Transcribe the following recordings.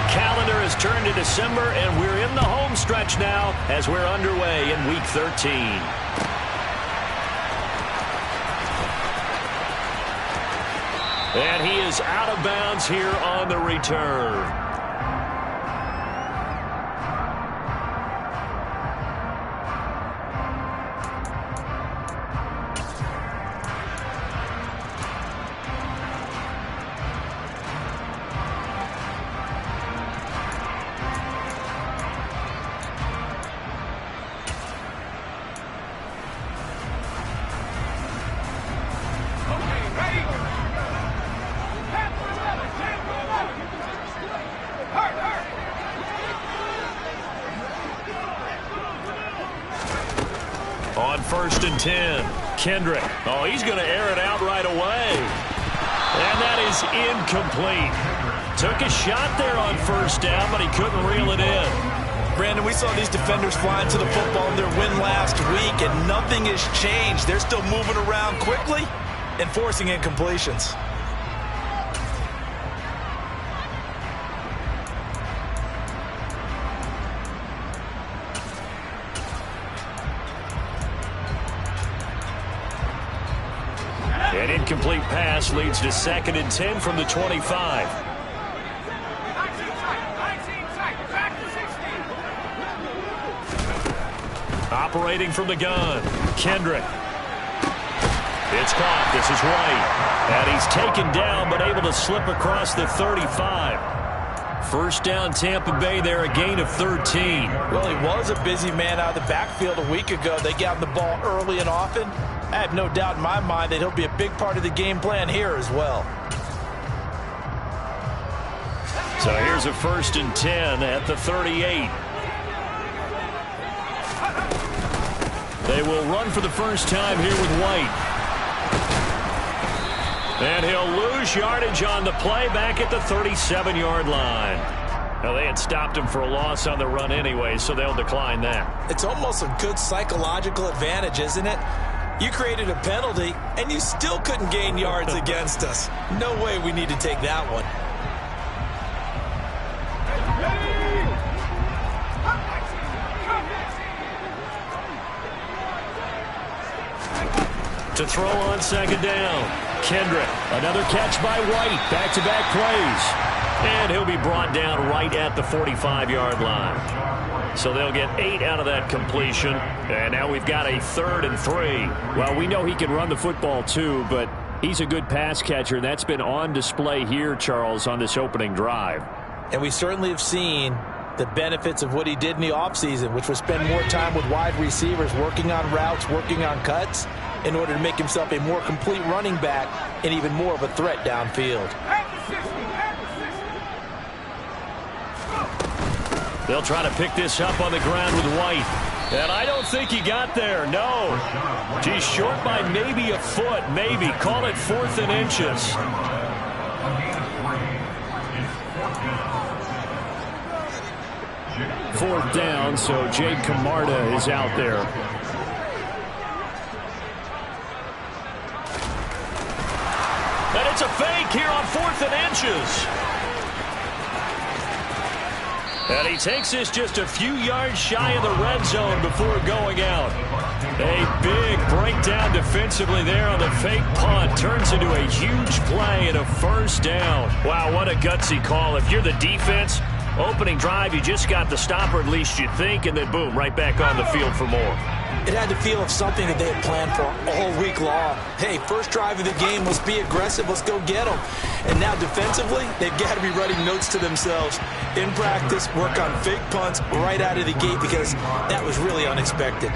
calendar has turned to December, and we're in the home stretch now as we're underway in Week 13. And he is out of bounds here on the return. On 1st and 10, Kendrick. Oh, he's going to air it out right away. And that is incomplete. Took a shot there on 1st down, but he couldn't reel it in. Brandon, we saw these defenders flying to the football in their win last week, and nothing has changed. They're still moving around quickly and forcing incompletions. An incomplete pass leads to 2nd and 10 from the 25. Operating from the gun, Kendrick. It's caught. This is White. And he's taken down but able to slip across the 35. 1st down, Tampa Bay there, a gain of 13. Well, he was a busy man out of the backfield a week ago. They got him the ball early and often. I have no doubt in my mind that he'll be a big part of the game plan here as well. So here's a 1st and 10 at the 38. They will run for the first time here with White. And he'll lose yardage on the play back at the 37-yard line. Now, they had stopped him for a loss on the run anyway, so they'll decline that. It's almost a good psychological advantage, isn't it? You created a penalty, and you still couldn't gain yards against us. No way we need to take that one. To throw on 2nd down, Kendrick. Another catch by White. Back-to-back plays. And he'll be brought down right at the 45-yard line. So they'll get 8 out of that completion. And now we've got a 3rd and 3. Well, we know he can run the football too, but he's a good pass catcher. And that's been on display here, Charles, on this opening drive. And we certainly have seen the benefits of what he did in the offseason, which was spend more time with wide receivers, working on routes, working on cuts, in order to make himself a more complete running back and even more of a threat downfield. They'll try to pick this up on the ground with White. And I don't think he got there, no. He's short by maybe a foot, maybe. Call it 4th and inches. Fourth down, so Jake Camarda is out there. And it's a fake here on 4th and inches. And he takes this just a few yards shy of the red zone before going out. A big breakdown defensively there on the fake punt. Turns into a huge play and a 1st down. Wow, what a gutsy call. If you're the defense, opening drive, you just got the stopper, at least you think, and then boom, right back on the field for more. It had the feel of something that they had planned for all week long. Hey, first drive of the game, let's be aggressive, let's go get them. And now defensively, they've got to be writing notes to themselves. In practice, work on fake punts right out of the gate because that was really unexpected.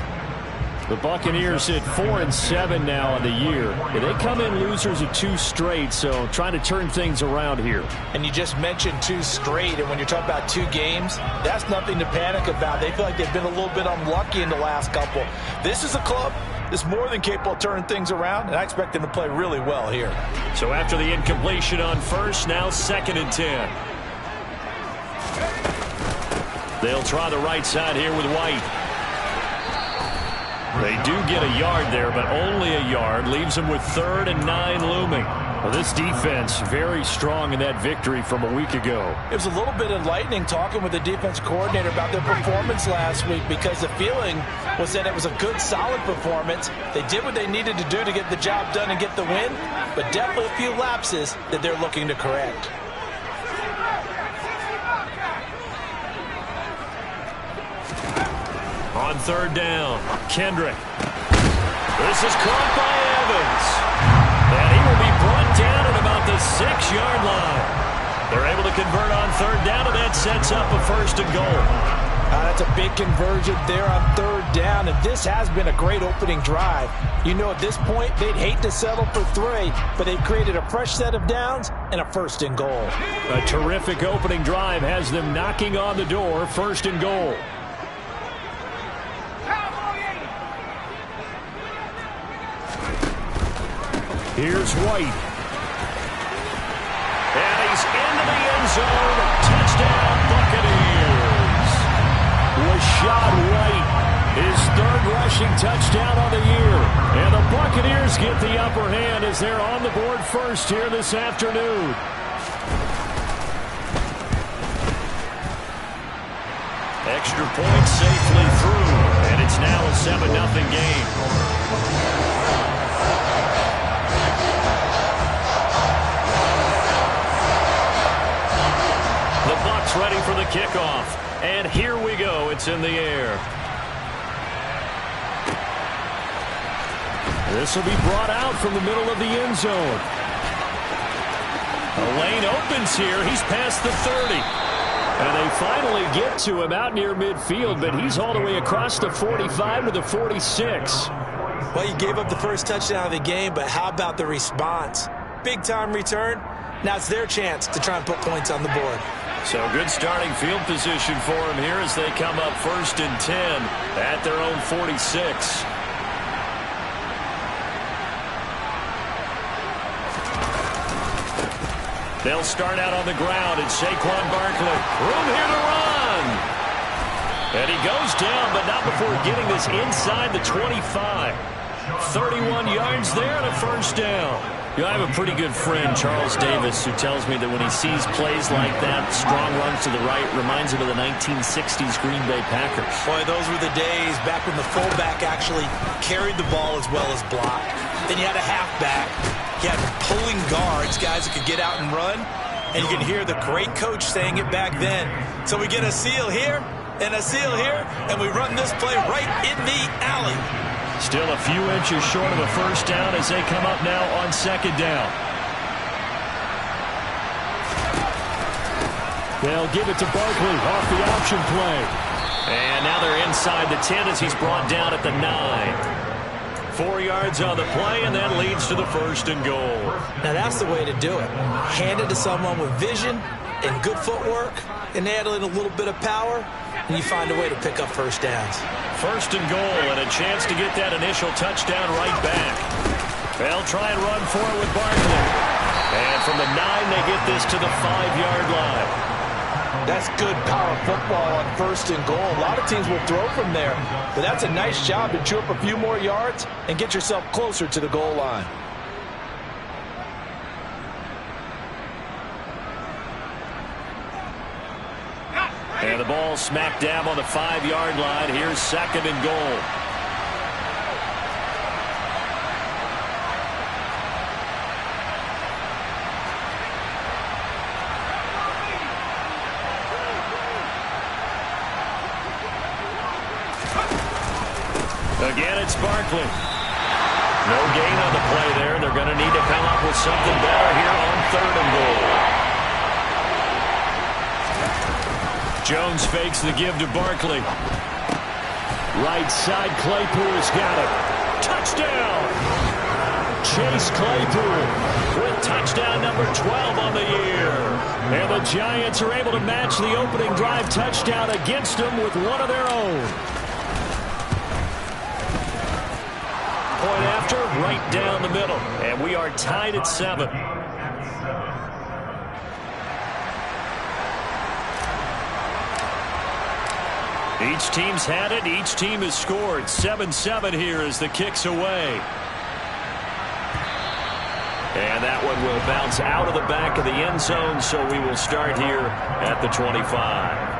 The Buccaneers hit 4-7 now on the year. They come in losers of 2 straight, so trying to turn things around here. And you just mentioned 2 straight, and when you're talking about 2 games, that's nothing to panic about. They feel like they've been a little bit unlucky in the last couple. This is a club that's more than capable of turning things around, and I expect them to play really well here. So after the incompletion on 1st, now 2nd and 10. They'll try the right side here with White. They do get a yard there, but only a yard. Leaves them with 3rd and 9 looming. Well, this defense very strong in that victory from a week ago. It was a little bit enlightening talking with the defense coordinator about their performance last week, because the feeling was that it was a good, solid performance. They did what they needed to do to get the job done and get the win, but definitely a few lapses that they're looking to correct. On 3rd down, Kendrick. This is caught by Evans. And he will be brought down at about the 6-yard line. They're able to convert on 3rd down, and that sets up a 1st and goal. That's a big conversion there on 3rd down, and this has been a great opening drive. You know, at this point, they'd hate to settle for 3, but they've created a fresh set of downs and a 1st and goal. A terrific opening drive has them knocking on the door, 1st and goal. Here's White. And he's into the end zone. Touchdown, Buccaneers. Rashad White, his 3rd rushing touchdown on the year. And the Buccaneers get the upper hand as they're on the board first here this afternoon. Extra point safely through. And it's now a 7-0 game. The Bucs ready for the kickoff. And here we go. It's in the air. This will be brought out from the middle of the end zone. A lane opens here. He's past the 30. And they finally get to him out near midfield, but he's all the way across the 45 to the 46. Well, you gave up the first touchdown of the game, but how about the response? Big-time return. Now it's their chance to try and put points on the board. So good starting field position for him here as they come up 1st and 10 at their own 46. They'll start out on the ground, and Saquon Barkley. Room here to run. And he goes down, but not before getting this inside the 25. 31 yards there and a 1st down. You know, I have a pretty good friend, Charles Davis, who tells me that when he sees plays like that, strong runs to the right, reminds him of the 1960s Green Bay Packers. Boy, those were the days back when the fullback actually carried the ball as well as blocked. Then you had a halfback. You had pulling guards, guys that could get out and run. And you can hear the great coach saying it back then. So we get a seal here and a seal here, and we run this play right in the alley. Still a few inches short of a 1st down as they come up now on 2nd down. They'll give it to Barkley off the option play. And now they're inside the 10 as he's brought down at the 9. 4 yards on the play, and that leads to the 1st and goal. Now that's the way to do it. Hand it to someone with vision and good footwork, and add in a little bit of power, and you find a way to pick up 1st downs. 1st and goal, and a chance to get that initial touchdown right back. They'll try and run for it with Barkley. And from the 9, they get this to the 5-yard line. That's good power football on 1st and goal. A lot of teams will throw from there, but that's a nice job to chew up a few more yards and get yourself closer to the goal line. And the ball smack dab on the 5-yard line. Here's 2nd and goal. Again, it's Barkley. No gain on the play there. They're going to need to come up with something better here on 3rd and goal. Jones fakes the give to Barkley. Right side, Claypool's got it. Touchdown! Chase Claypool with touchdown number 12 on the year. And the Giants are able to match the opening drive touchdown against them with one of their own. Point after, right down the middle. And we are tied at 7. Each team's had it. Each team has scored. 7-7 here as the kick's away. And that one will bounce out of the back of the end zone, so we will start here at the 25.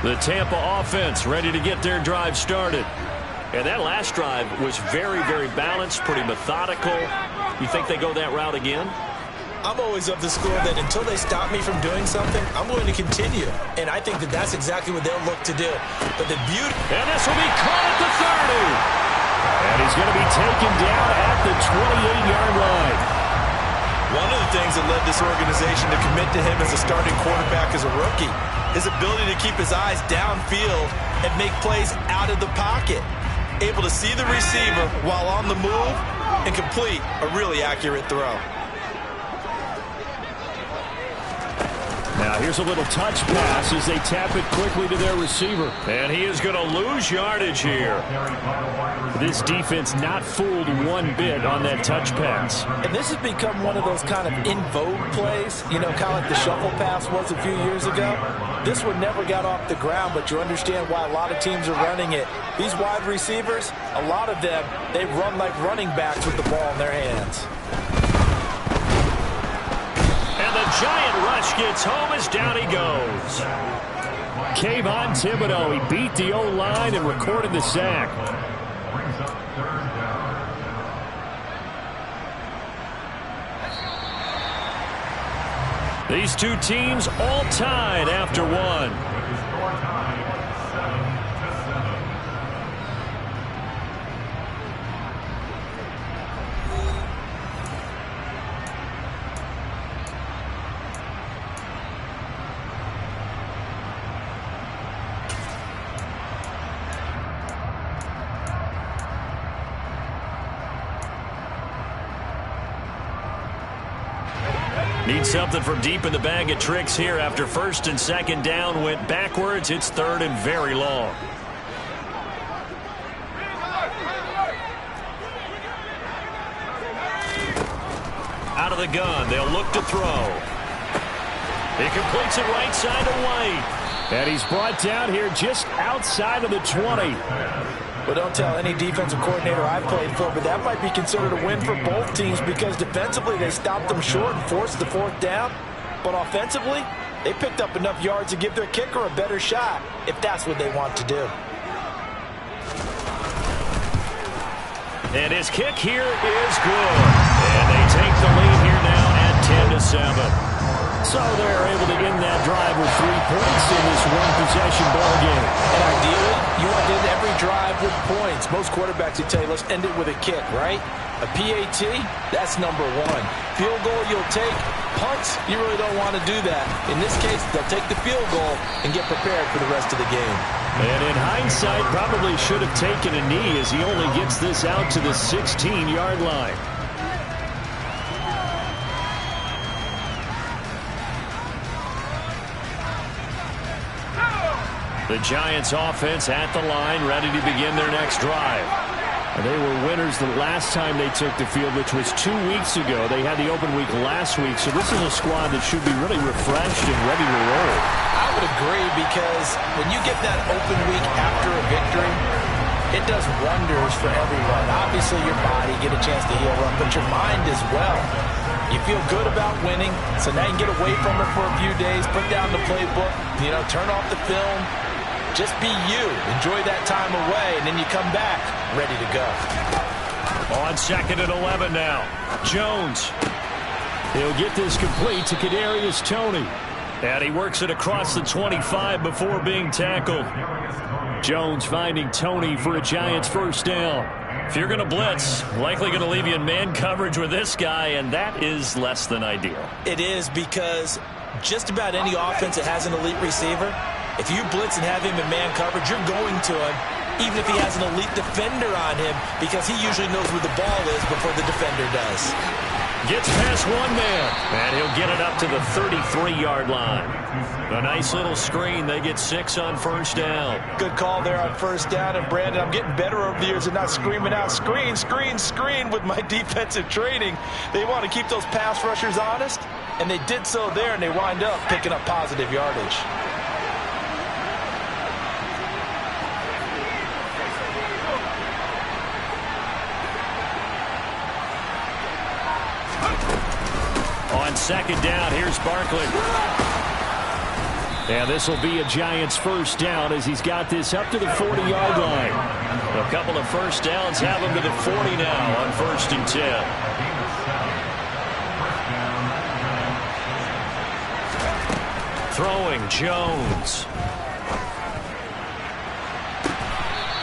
The Tampa offense ready to get their drive started. And that last drive was very, very balanced, pretty methodical. You think they go that route again? I'm always of the school that until they stop me from doing something, I'm going to continue. And I think that that's exactly what they'll look to do. But the beauty... And this will be caught at the 30. And he's going to be taken down at the 28-yard line. One of the things that led this organization to commit to him as a starting quarterback as a rookie, his ability to keep his eyes downfield and make plays out of the pocket. Able to see the receiver while on the move and complete a really accurate throw. Now here's a little touch pass as they tap it quickly to their receiver. And he is going to lose yardage here. This defense not fooled one bit on that touch pass. And this has become one of those kind of in vogue plays, you know, kind of like the shuffle pass was a few years ago. This one never got off the ground, but you understand why a lot of teams are running it. These wide receivers, a lot of them, they run like running backs with the ball in their hands. And the giant rush gets home as down he goes. Kayvon Thibodeau, he beat the O-line and recorded the sack. These two teams all tied after one. Need something from deep in the bag of tricks here after first and second down went backwards. It's third and very long. Out of the gun, they'll look to throw. He completes it right side to White. And he's brought down here just outside of the 20. Well, don't tell any defensive coordinator I've played for, but that might be considered a win for both teams because defensively they stopped them short and forced the fourth down. But offensively, they picked up enough yards to give their kicker a better shot if that's what they want to do. And his kick here is good. And they take the lead here now at 10-7. So they're able to end that drive with 3 points in this one-possession ball game. And ideally, you want to end every drive with points. Most quarterbacks would tell you, let's end it with a kick, right? A PAT, that's number one. Field goal you'll take. Punts, you really don't want to do that. In this case, they'll take the field goal and get prepared for the rest of the game. And in hindsight, probably should have taken a knee as he only gets this out to the 16-yard line. The Giants offense at the line, ready to begin their next drive. They were winners the last time they took the field, which was 2 weeks ago. They had the open week last week, so this is a squad that should be really refreshed and ready to roll. I would agree because when you get that open week after a victory, it does wonders for everyone. Obviously, your body, get a chance to heal up, but your mind as well. You feel good about winning, so now you can get away from it for a few days, put down the playbook, you know, turn off the film, Just be you. Enjoy that time away, and then you come back ready to go. On 2nd and 11 now. Jones. He'll get this complete to Kadarius Toney. And he works it across the 25 before being tackled. Jones finding Toney for a Giants first down. If you're going to blitz, likely going to leave you in man coverage with this guy, and that is less than ideal. It is, because just about any offense that has an elite receiver, if you blitz and have him in man coverage, you're going to him, even if he has an elite defender on him, because he usually knows where the ball is before the defender does. Gets past one man, and he'll get it up to the 33-yard line. A nice little screen. They get 6 on first down. Good call there on first down. And, Brandon, I'm getting better over the years and not screaming out, screen, screen, screen with my defensive training. They want to keep those pass rushers honest, and they did so there, and they wind up picking up positive yardage. On 2nd down, here's Barkley. And this will be a Giants first down as he's got this up to the 40-yard line. A couple of first downs have him to the 40 now on 1st and 10. Throwing Jones.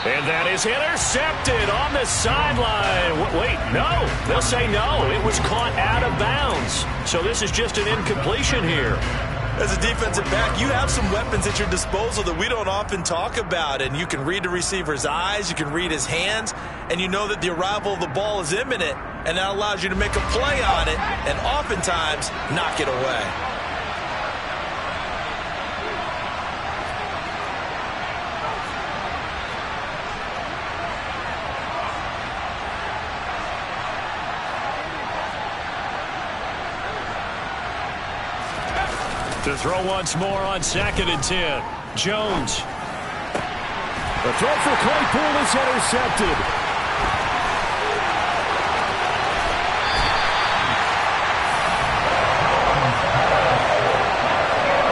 And that is intercepted on the sideline. Wait, no. They'll say no. It was caught out of bounds. So this is just an incompletion here. As a defensive back, you have some weapons at your disposal that we don't often talk about. And you can read the receiver's eyes, you can read his hands, and you know that the arrival of the ball is imminent. And that allows you to make a play on it and oftentimes knock it away. To throw once more on 2nd and 10. Jones. The throw for Claypool is intercepted.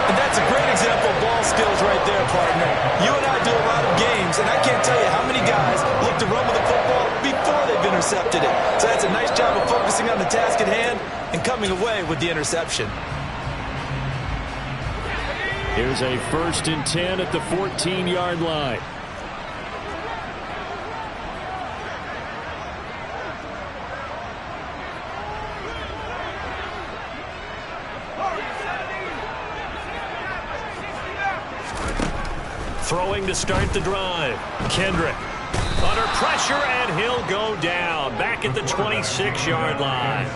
And that's a great example of ball skills right there, partner. You and I do a lot of games, and I can't tell you how many guys look to run with the football before they've intercepted it. So that's a nice job of focusing on the task at hand and coming away with the interception. Here's a 1st and 10 at the 14-yard line. Throwing to start the drive. Kendrick under pressure, and he'll go down back at the 26-yard line.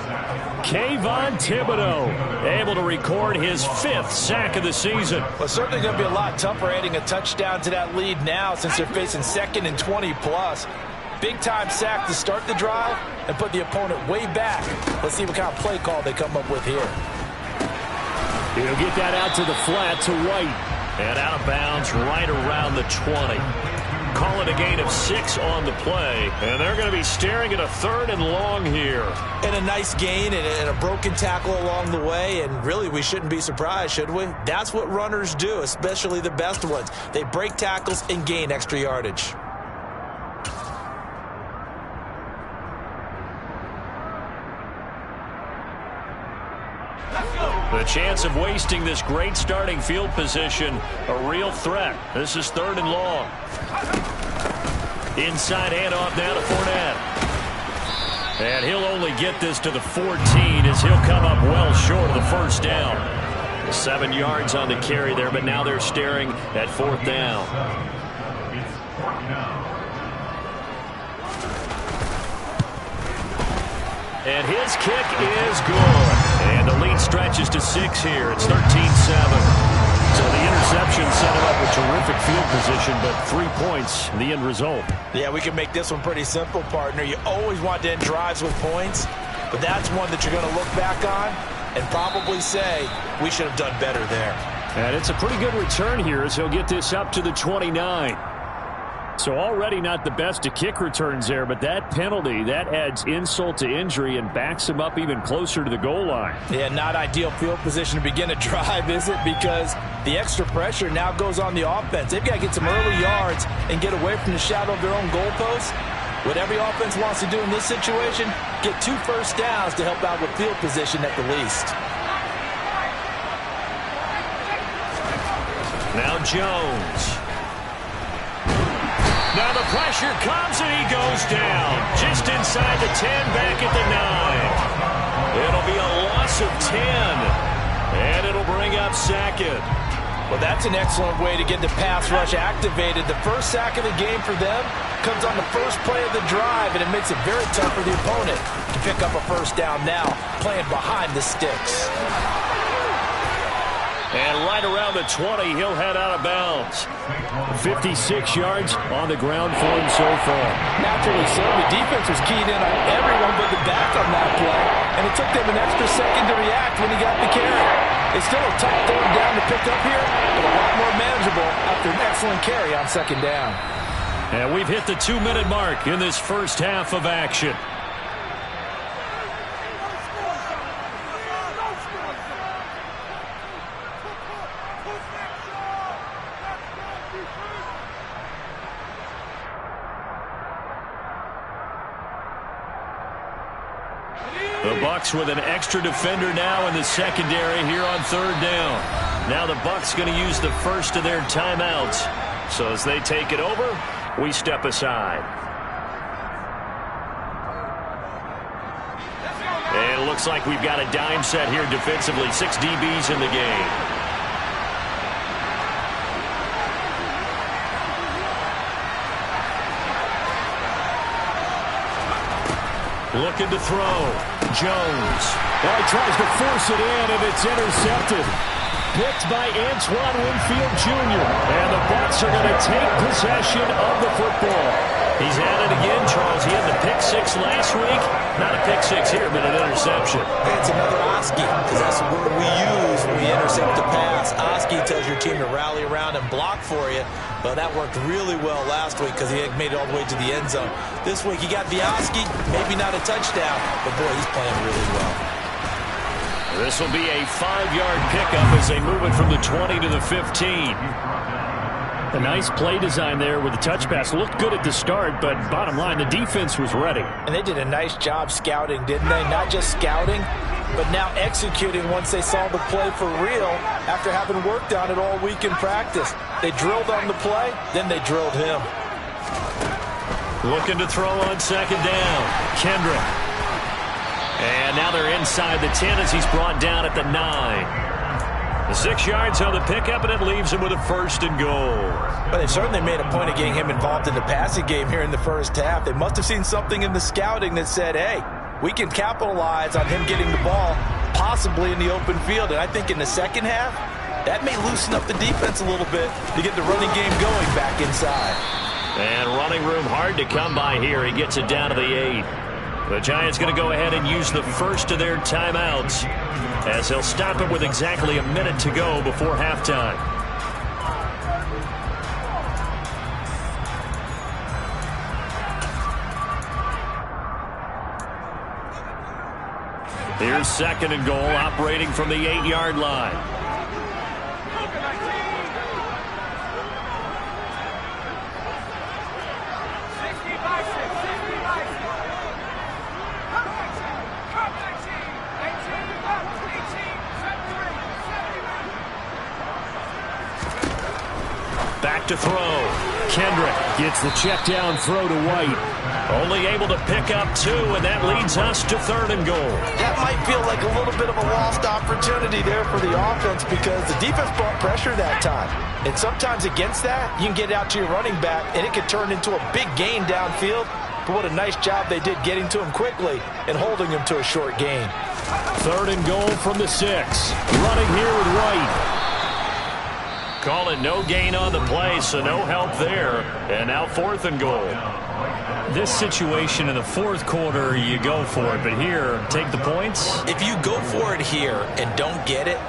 Kayvon Thibodeau able to record his 5th sack of the season. Well, it's certainly going to be a lot tougher adding a touchdown to that lead now since they're facing 2nd and 20+. Big-time sack to start the drive and put the opponent way back. Let's see what kind of play call they come up with here. He'll get that out to the flat to White. And out of bounds right around the 20. Call it a gain of 6 on the play. And they're going to be staring at a 3rd and long here. And a nice gain and a broken tackle along the way. And really, we shouldn't be surprised, should we? That's what runners do, especially the best ones. They break tackles and gain extra yardage. The chance of wasting this great starting field position, a real threat. This is 3rd and long. Inside handoff now to Fournette. And he'll only get this to the 14 as he'll come up well short of the first down. 7 yards on the carry there, but now they're staring at 4th down. And his kick is good. And the lead stretches to 6 here. It's 13-7. So the interception set him up with terrific field position, but 3 points, the end result. Yeah, we can make this one pretty simple, partner. You always want to end drives with points, but that's one that you're going to look back on and probably say, we should have done better there. And it's a pretty good return here as he'll get this up to the 29. So already not the best of kick returns there, but that penalty, that adds insult to injury and backs him up even closer to the goal line. Yeah, not ideal field position to begin a drive, is it? Because the extra pressure now goes on the offense. They've got to get some early yards and get away from the shadow of their own goalposts. What every offense wants to do in this situation, get 2 first downs to help out with field position at the least. Now Jones. Now the pressure comes and he goes down. Just inside the 10, back at the 9. It'll be a loss of 10. And it'll bring up 2nd. Well, that's an excellent way to get the pass rush activated. The first sack of the game for them comes on the first play of the drive, and it makes it very tough for the opponent to pick up a first down now, playing behind the sticks. And right around the 20, he'll head out of bounds. 56 yards on the ground for him so far. Naturally so. The defense was keyed in on everyone but the back on that play, and it took them an extra second to react when he got the carry. It's still a tough third down to pick up here, but a lot more manageable after an excellent carry on second down. And we've hit the 2-minute mark in this first half of action. The Bucs with an extra defender now in the secondary here on third down. Now the Bucs going to use the first of their timeouts. So as they take it over, we step aside. And it looks like we've got a dime set here defensively. 6 DBs in the game. Looking to throw. Jones. Well, he tries to force it in, and it's intercepted. Picked by Antoine Winfield Jr. And the Bucs are going to take possession of the football. He's at it again, Charles. He had the pick 6 last week. Not a pick 6 here, but an interception. It's another Oski, because that's the word we use when we intercept the pass. Oski tells your team to rally around and block for you. But that worked really well last week because he had made it all the way to the end zone. This week he got the Oski, maybe not a touchdown, but boy, he's playing really well. This will be a 5-yard pickup as they move it from the 20 to the 15. A nice play design there with the touch pass. Looked good at the start, but bottom line, the defense was ready. And they did a nice job scouting, didn't they? Not just scouting, but now executing once they saw the play for real after having worked on it all week in practice. They drilled on the play, then they drilled him. Looking to throw on second down. Kendrick. And now they're inside the 10 as he's brought down at the 9. The 6 yards on the pickup, and it leaves him with a 1st and goal. But they certainly made a point of getting him involved in the passing game here in the first half. They must have seen something in the scouting that said, hey, we can capitalize on him getting the ball, possibly in the open field. And I think in the second half, that may loosen up the defense a little bit to get the running game going back inside. And running room hard to come by here. He gets it down to the 8. The Giants going to go ahead and use the first of their timeouts as they'll stop it with exactly a minute to go before halftime. Here's 2nd and goal, operating from the 8-yard line. Back to throw. Kendrick gets the check down throw to White. Only able to pick up 2, and that leads us to 3rd and goal. That might feel like a little bit of a lost opportunity there for the offense because the defense brought pressure that time. And sometimes against that, you can get out to your running back, and it could turn into a big gain downfield. But what a nice job they did getting to him quickly and holding him to a short gain. 3rd and goal from the 6. Running here with White. Call it no gain on the play, so no help there. And now 4th and goal. This situation in the 4th quarter, you go for it. But here, take the points. If you go for it here and don't get it,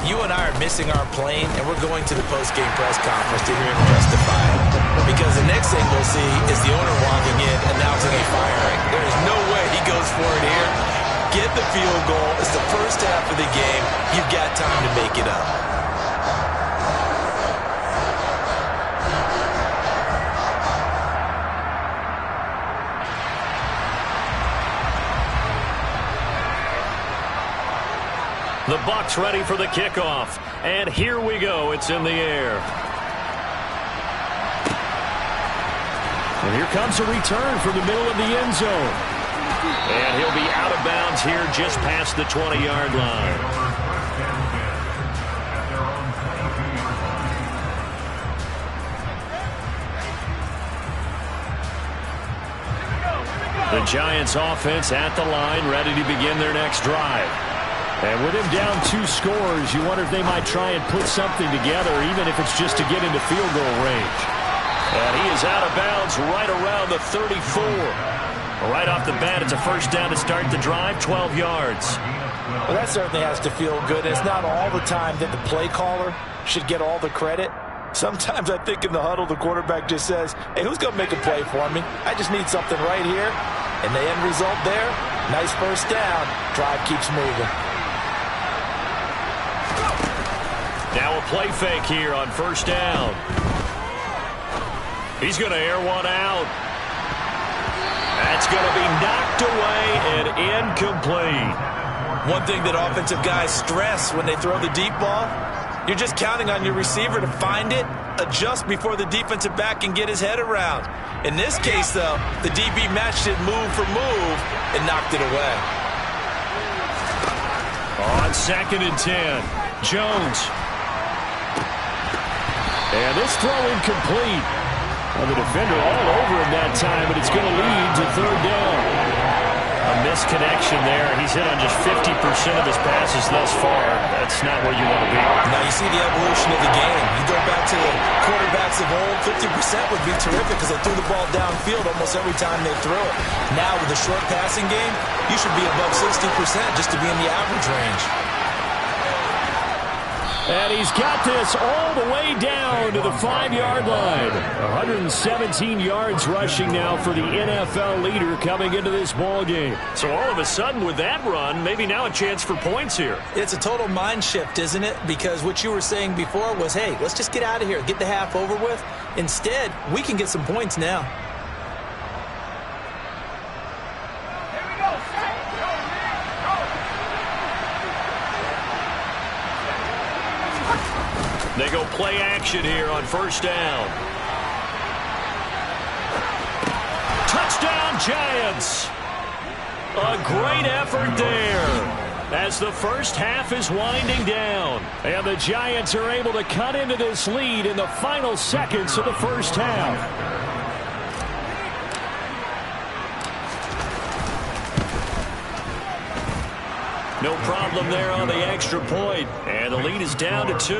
you and I are missing our plane, and we're going to the post-game press conference to hear him justify it. Because the next thing we'll see is the owner walking in, announcing a firing. There is no way he goes for it here. Get the field goal. It's the first half of the game. You've got time to make it up. The Bucs ready for the kickoff. And here we go. It's in the air. And here comes a return from the middle of the end zone. And he'll be out of bounds here just past the 20-yard line. The Giants offense at the line, ready to begin their next drive. And with him down 2 scores, you wonder if they might try and put something together, even if it's just to get into field goal range. And he is out of bounds right around the 34. Right off the bat, it's a first down to start the drive, 12 yards. Well, that certainly has to feel good. It's not all the time that the play caller should get all the credit. Sometimes I think in the huddle, the quarterback just says, hey, who's going to make a play for me? I just need something right here. And the end result there, nice first down. Drive keeps moving. Now a play fake here on first down. He's going to air one out. That's going to be knocked away and incomplete. One thing that offensive guys stress when they throw the deep ball, you're just counting on your receiver to find it, adjust before the defensive back can get his head around. In this case, though, the DB matched it move for move and knocked it away. On 2nd and 10, Jones. And this throw incomplete. Well, the defender all over him that time, but it's going to lead to 3rd down. A misconnection there. He's hit on just 50% of his passes thus far. That's not where you want to be. Now you see the evolution of the game. You go back to the quarterbacks of old, 50% would be terrific because they threw the ball downfield almost every time they threw it. Now with the short passing game, you should be above 60% just to be in the average range. And he's got this all the way down to the 5-yard line. 117 yards rushing now for the NFL leader coming into this ball game. So all of a sudden with that run, maybe now a chance for points here. It's a total mind shift, isn't it? Because what you were saying before was, hey, let's just get out of here, get the half over with. Instead, we can get some points now. They go play action here on first down. Touchdown, Giants! A great effort there as the first half is winding down. And the Giants are able to cut into this lead in the final seconds of the first half. No problem there on the extra point. And the lead is down to 2.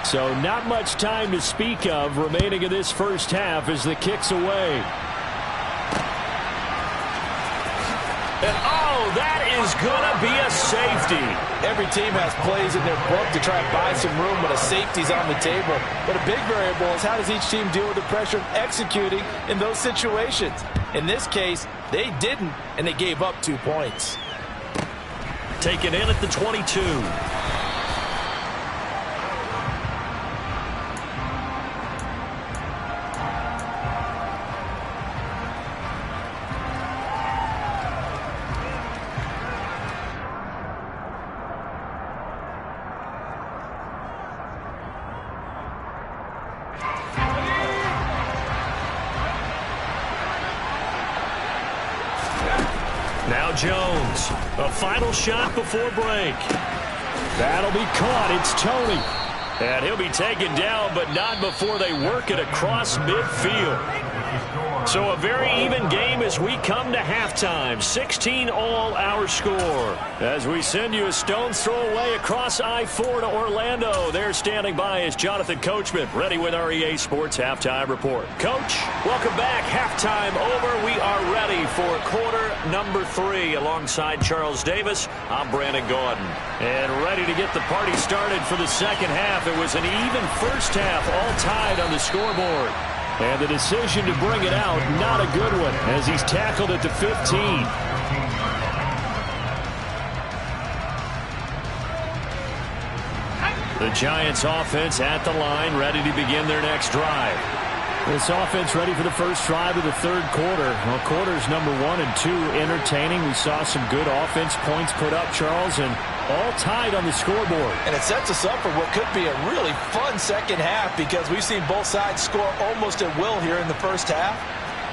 So not much time to speak of remaining in this first half as the kick's away. And oh, that is going to be a safety. Every team has plays in their book to try and buy some room when a safety's on the table. But a big variable is how does each team deal with the pressure of executing in those situations. In this case, they didn't, and they gave up 2 points. Taken in at the 22. Now Jones, a final shot before break. That'll be caught. It's Tony. And he'll be taken down, but not before they work it across midfield. So a very even game as we come to halftime. 16 all our score. As we send you a stone's throw away across I-4 to Orlando. There standing by is Jonathan Coachman, ready with our EA Sports Halftime Report. Coach, welcome back. Halftime over. We are ready for quarter number 3. Alongside Charles Davis, I'm Brandon Gaudin. And ready to get the party started for the second half. It was an even first half, all tied on the scoreboard. And the decision to bring it out, not a good one, as he's tackled at the 15. The Giants offense at the line, ready to begin their next drive. This offense ready for the first drive of the third quarter. Well, quarters number 1 and 2 entertaining. We saw some good offense points put up, Charles, and all tied on the scoreboard. And it sets us up for what could be a really fun second half because we've seen both sides score almost at will here in the first half.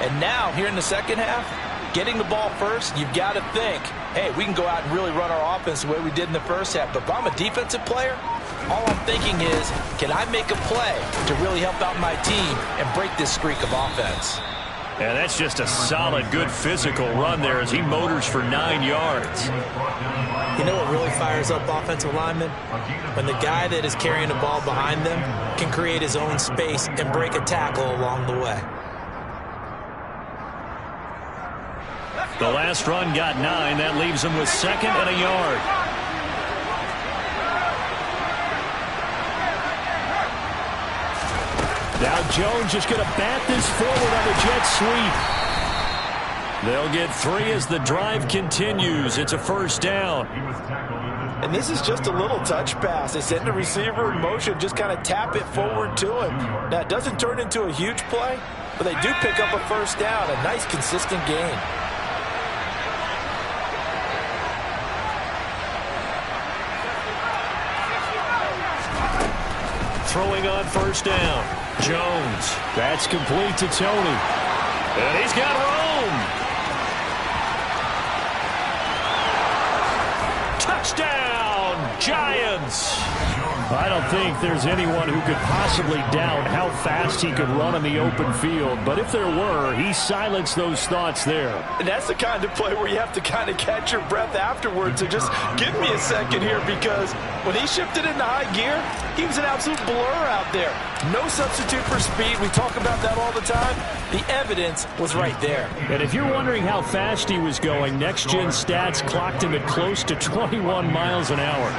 And now, here in the second half, getting the ball first, you've got to think, hey, we can go out and really run our offense the way we did in the first half. But if I'm a defensive player, all I'm thinking is, can I make a play to really help out my team and break this streak of offense? And that's just a solid, good physical run there as he motors for 9 yards. You know what really fires up offensive linemen? When the guy that is carrying the ball behind them can create his own space and break a tackle along the way. The last run got 9. That leaves him with 2nd and a yard. Now Jones just going to bat this forward on the jet sweep. They'll get 3 as the drive continues. It's a first down. And this is just a little touch pass. They send the receiver in motion, just kind of tap it forward to him. Now, it doesn't turn into a huge play, but they do pick up a first down. A nice, consistent gain. Throwing on first down. Jones. That's complete to Tony. And he's got room. Touchdown, Giants. I don't think there's anyone who could possibly doubt how fast he could run in the open field. But if there were, he silenced those thoughts there. And that's the kind of play where you have to kind of catch your breath afterwards. So just give me a second here because when he shifted into high gear, he was an absolute blur out there. No substitute for speed. We talk about that all the time. The evidence was right there. And if you're wondering how fast he was going, Next Gen Stats clocked him at close to 21 miles an hour.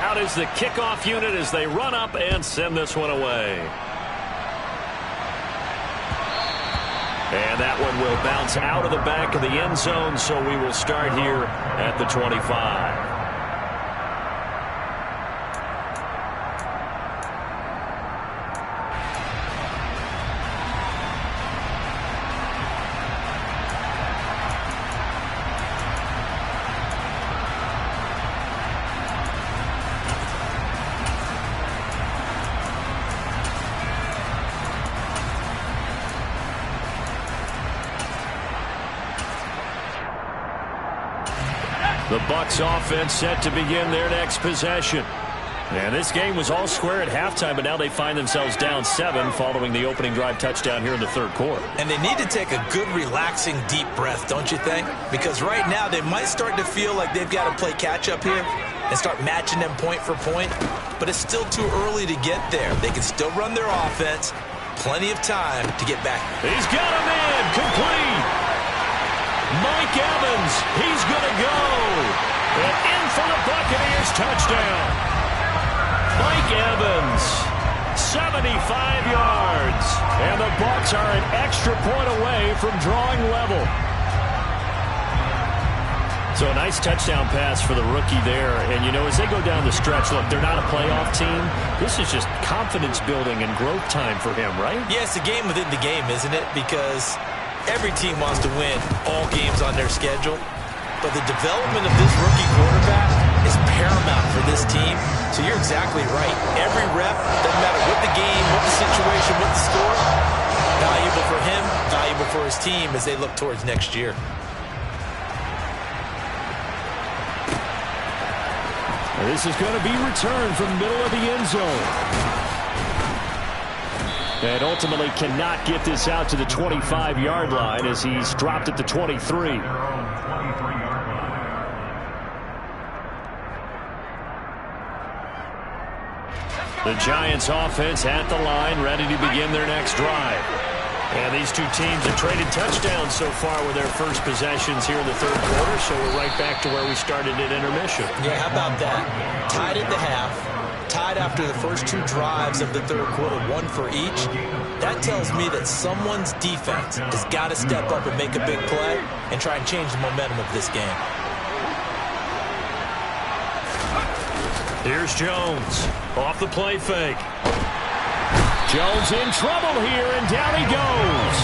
Out is the kickoff unit as they run up and send this one away. And that one will bounce out of the back of the end zone, so we will start here at the 25. The Bucs offense set to begin their next possession. And this game was all square at halftime, but now they find themselves down 7 following the opening drive touchdown here in the third quarter. And they need to take a good, relaxing, deep breath, don't you think? Because right now they might start to feel like they've got to play catch-up here and start matching them point for point. But it's still too early to get there. They can still run their offense. Plenty of time to get back. He's got a man complete. Mike Evans, he's going to go. And in for the Buccaneers touchdown. Mike Evans, 75 yards. And the Bucs are an extra point away from drawing level. So a nice touchdown pass for the rookie there. And, you know, as they go down the stretch, look, they're not a playoff team. This is just confidence building and growth time for him, right? Yeah, it's a game within the game, isn't it? Because every team wants to win all games on their schedule. But the development of this rookie quarterback is paramount for this team. So you're exactly right. Every rep, doesn't matter what the game, what the situation, what the score, valuable for him, valuable for his team as they look towards next year. This is going to be returned from the middle of the end zone. And ultimately cannot get this out to the 25-yard line as he's dropped at the 23. The Giants offense at the line, ready to begin their next drive. And these two teams have traded touchdowns so far with their first possessions here in the third quarter, so we're right back to where we started at intermission. Yeah, how about that? Tied at the half, tied after the first two drives of the third quarter, one for each. That tells me that someone's defense has got to step up and make a big play and try and change the momentum of this game. Here's Jones off the play fake. Jones in trouble here, and down he goes.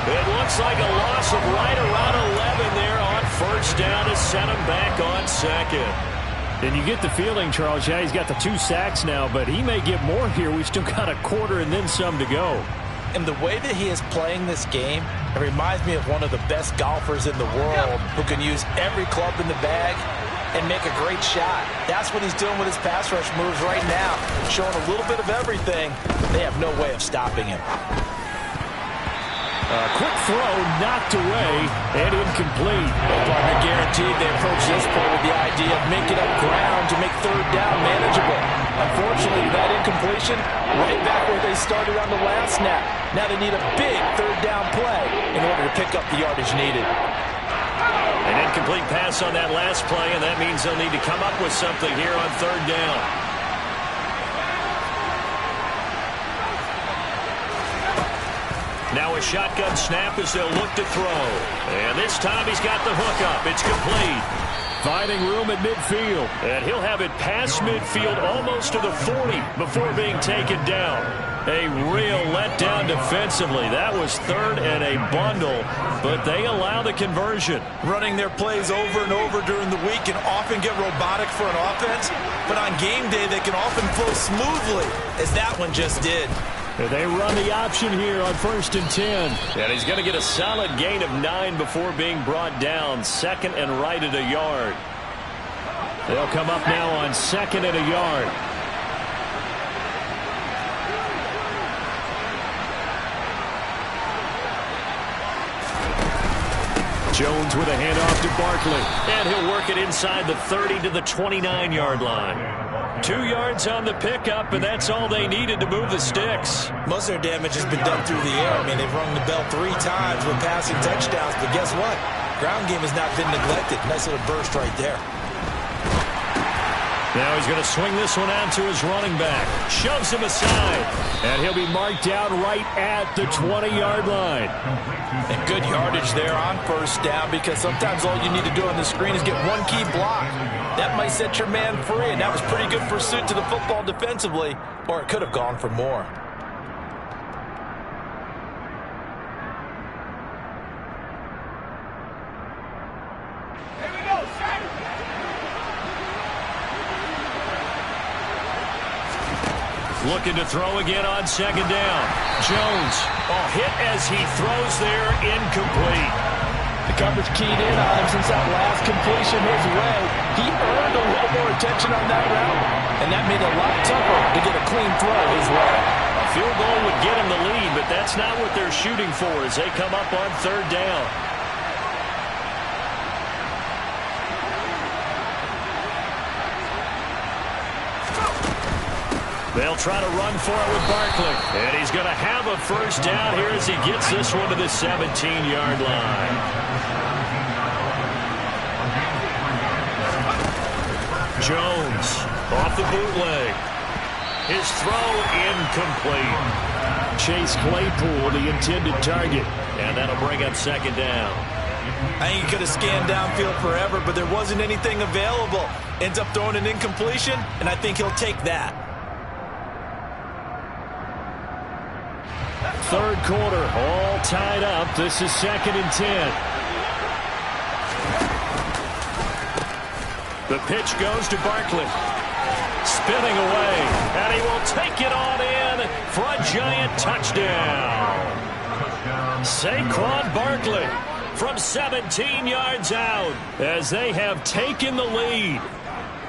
It looks like a loss of right around 11 there on first down to set him back on second. And you get the feeling, Charles, yeah, he's got the 2 sacks now, but he may get more here. We've still got a quarter and then some to go. And the way that he is playing this game, it reminds me of one of the best golfers in the world who can use every club in the bag and make a great shot. That's what he's doing with his pass rush moves right now. Showing a little bit of everything. They have no way of stopping him. Quick throw, knocked away, and incomplete. Partner guaranteed they approach this point with the idea of making up ground to make third down manageable. Unfortunately, that incompletion, right back where they started on the last snap. Now they need a big third down play in order to pick up the yardage needed. An incomplete pass on that last play, and that means they'll need to come up with something here on third down. Now a shotgun snap as they'll look to throw. And this time he's got the hook up. It's complete. Finding room at midfield. And he'll have it past midfield almost to the 40 before being taken down. A real letdown defensively. That was third and a bundle, but they allow the conversion. Running their plays over and over during the week can often get robotic for an offense, but on game day they can often flow smoothly, as that one just did. And they run the option here on 1st and 10. And he's going to get a solid gain of 9 before being brought down. Second and right at a yard. They'll come up now on 2nd and a yard. Jones with a handoff to Barkley. And he'll work it inside the 30 to the 29-yard line. 2 yards on the pickup, and that's all they needed to move the sticks. Most of their damage has been done through the air. I mean, they've rung the bell 3 times with passing touchdowns, but guess what? Ground game has not been neglected. Nice little burst right there. Now he's going to swing this one out to his running back. Shoves him aside. And he'll be marked down right at the 20-yard line. And good yardage there on first down, because sometimes all you need to do on the screen is get one key block. That might set your man free, and that was pretty good pursuit to the football defensively, or it could have gone for more. Looking to throw again on 2nd down. Jones, hit as he throws there, incomplete. The coverage keyed in on him since that last completion his way. He earned a little more attention on that route, and that made it a lot tougher to get a clean throw his way. A field goal would get him the lead, but that's not what they're shooting for as they come up on 3rd down. They'll try to run for it with Barkley. And he's going to have a first down here as he gets this one to the 17-yard line. Jones off the bootleg. His throw incomplete. Chase Claypool, the intended target. And that'll bring up 2nd down. I think he could have scanned downfield forever, but there wasn't anything available. Ends up throwing an incompletion, and I think he'll take that. 3rd quarter, all tied up. This is 2nd and 10. The pitch goes to Barkley. Spinning away, and he will take it on in for a giant touchdown. Saquon Barkley from 17 yards out as they have taken the lead.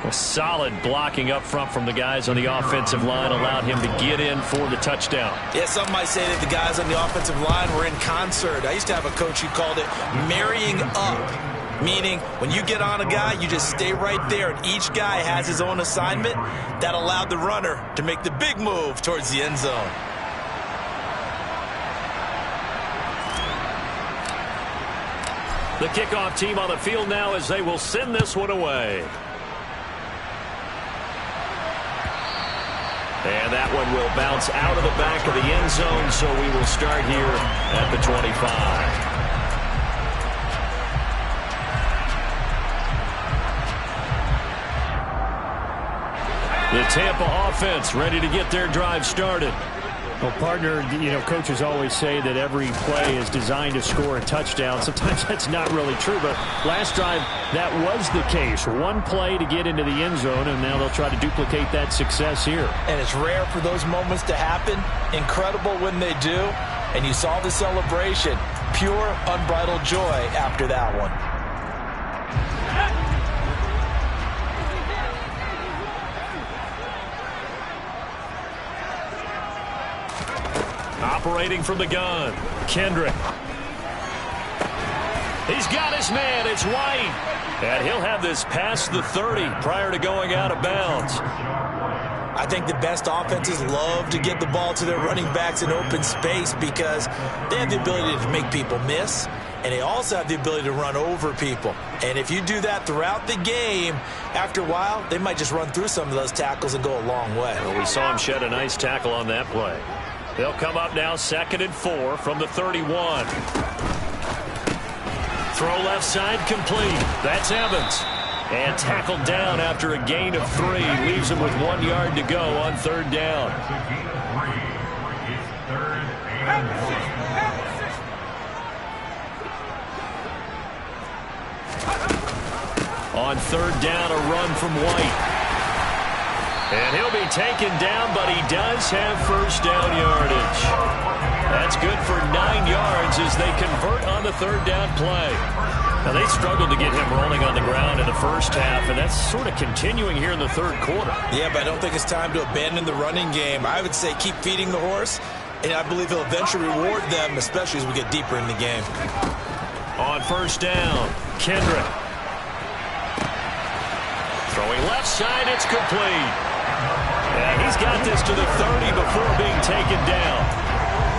Well, solid blocking up front from the guys on the offensive line allowed him to get in for the touchdown. Yeah, some might say that the guys on the offensive line were in concert. I used to have a coach who called it marrying up, meaning when you get on a guy, you just stay right there, and each guy has his own assignment. That allowed the runner to make the big move towards the end zone. The kickoff team on the field now as they will send this one away. And that one will bounce out of the back of the end zone, so we will start here at the 25. The Tampa offense ready to get their drive started. Well, partner, coaches always say that every play is designed to score a touchdown. Sometimes that's not really true, but last drive, that was the case. One play to get into the end zone, and now they'll try to duplicate that success here. And it's rare for those moments to happen. Incredible when they do. And you saw the celebration. Pure, unbridled joy after that one. Operating from the gun, Kendrick. He's got his man. It's White. And he'll have this past the 30 prior to going out of bounds. I think the best offenses love to get the ball to their running backs in open space because they have the ability to make people miss, and they also have the ability to run over people. And if you do that throughout the game, after a while, they might just run through some of those tackles and go a long way. Well, we saw him shed a nice tackle on that play. They'll come up now 2nd and 4 from the 31. Throw left side complete. That's Evans. And tackled down after a gain of 3. Leaves him with 1 yard to go on 3rd down. On 3rd down, a run from White. And he'll be taken down, but he does have 1st down yardage. That's good for 9 yards as they convert on the 3rd down play. Now, they struggled to get him rolling on the ground in the first half, and that's sort of continuing here in the 3rd quarter. Yeah, but I don't think it's time to abandon the running game. I would say keep feeding the horse, and I believe he'll eventually reward them, especially as we get deeper in the game. On 1st down, Kendrick. Throwing left side, it's complete. And he's got this to the 30 before being taken down.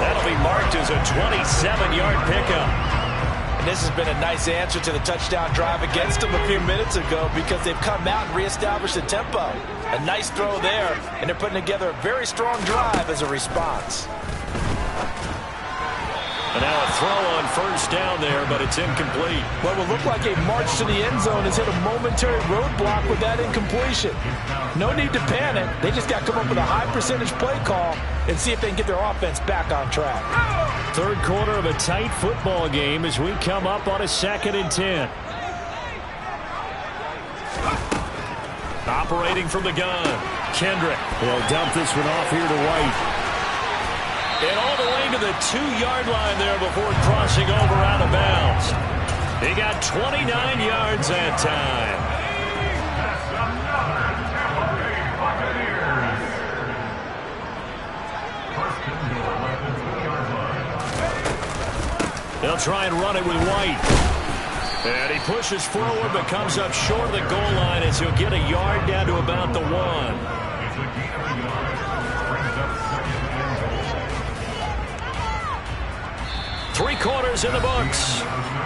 That'll be marked as a 27-yard pickup. And this has been a nice answer to the touchdown drive against them a few minutes ago because they've come out and reestablished the tempo. A nice throw there, and they're putting together a very strong drive as a response. And now a throw on 1st down there, but it's incomplete. What will look like a march to the end zone has hit a momentary roadblock with that incompletion. No need to panic. They just got to come up with a high percentage play call and see if they can get their offense back on track. 3rd quarter of a tight football game as we come up on a 2nd and 10. Operating from the gun, Kendrick. They'll dump this one off here to White. And all the way to the 2-yard line there before crossing over out of bounds. He got 29 yards that time. They'll try and run it with White. And he pushes forward but comes up short of the goal line as he'll get a yard down to about the 1. 3 quarters in the books.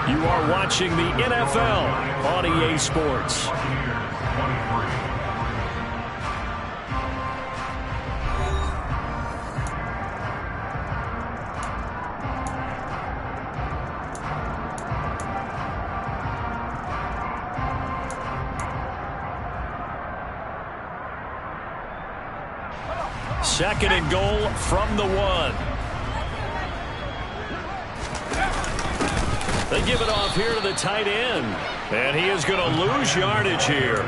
You are watching the NFL on EA Sports. Second and goal from the 1. They give it off here to the tight end. And he is going to lose yardage here.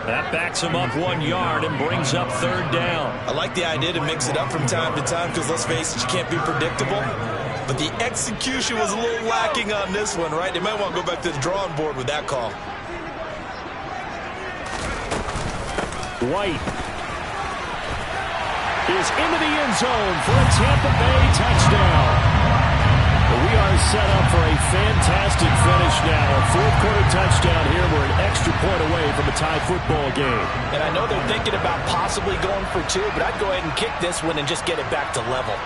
That backs him up 1 yard and brings up 3rd down. I like the idea to mix it up from time to time because, let's face it, you can't be predictable. But the execution was a little lacking on this one, right? They might want to go back to the drawing board with that call. White is into the end zone for a Tampa Bay touchdown. We are set up for a fantastic finish now. A fourth-quarter touchdown here. We're an extra point away from a tie football game. And I know they're thinking about possibly going for two, but I'd go ahead and kick this one and just get it back to level.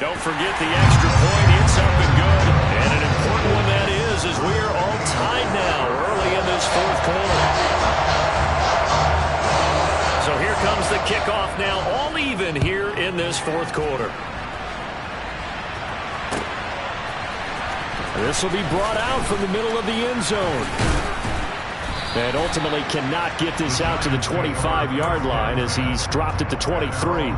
Don't forget the extra point. It's up and good. And an important one that is as we are all tied now early in this fourth quarter. So here comes the kickoff now, all even here in this fourth quarter. This will be brought out from the middle of the end zone. And ultimately cannot get this out to the 25-yard line as he's dropped at the 23.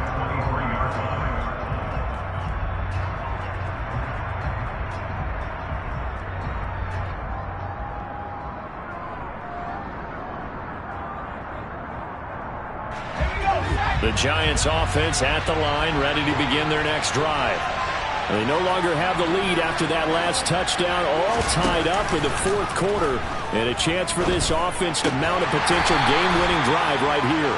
The Giants offense at the line, ready to begin their next drive. They no longer have the lead after that last touchdown, all tied up in the fourth quarter, and a chance for this offense to mount a potential game-winning drive right here.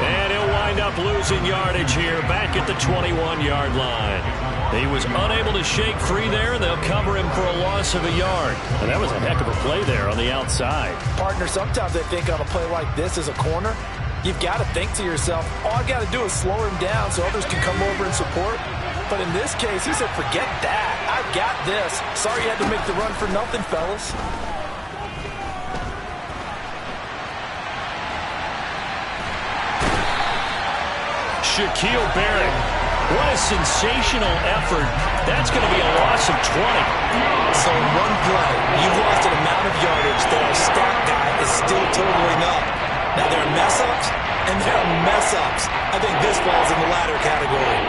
And he'll wind up losing yardage here back at the 21-yard line. He was unable to shake free there, and they'll cover him for a loss of a yard. And that was a heck of a play there on the outside. Partner, sometimes I think on a play like this as a corner, you've got to think to yourself, all I got to do is slow him down so others can come over and support. But in this case, he said, forget that. I've got this. Sorry you had to make the run for nothing, fellas. Shaquille Barrett. What a sensational effort. That's going to be a loss of 20. So in one play, you've lost an amount of yardage that our stat guy is still totaling up. Now, there are mess-ups, and there are mess-ups. I think this falls in the latter category.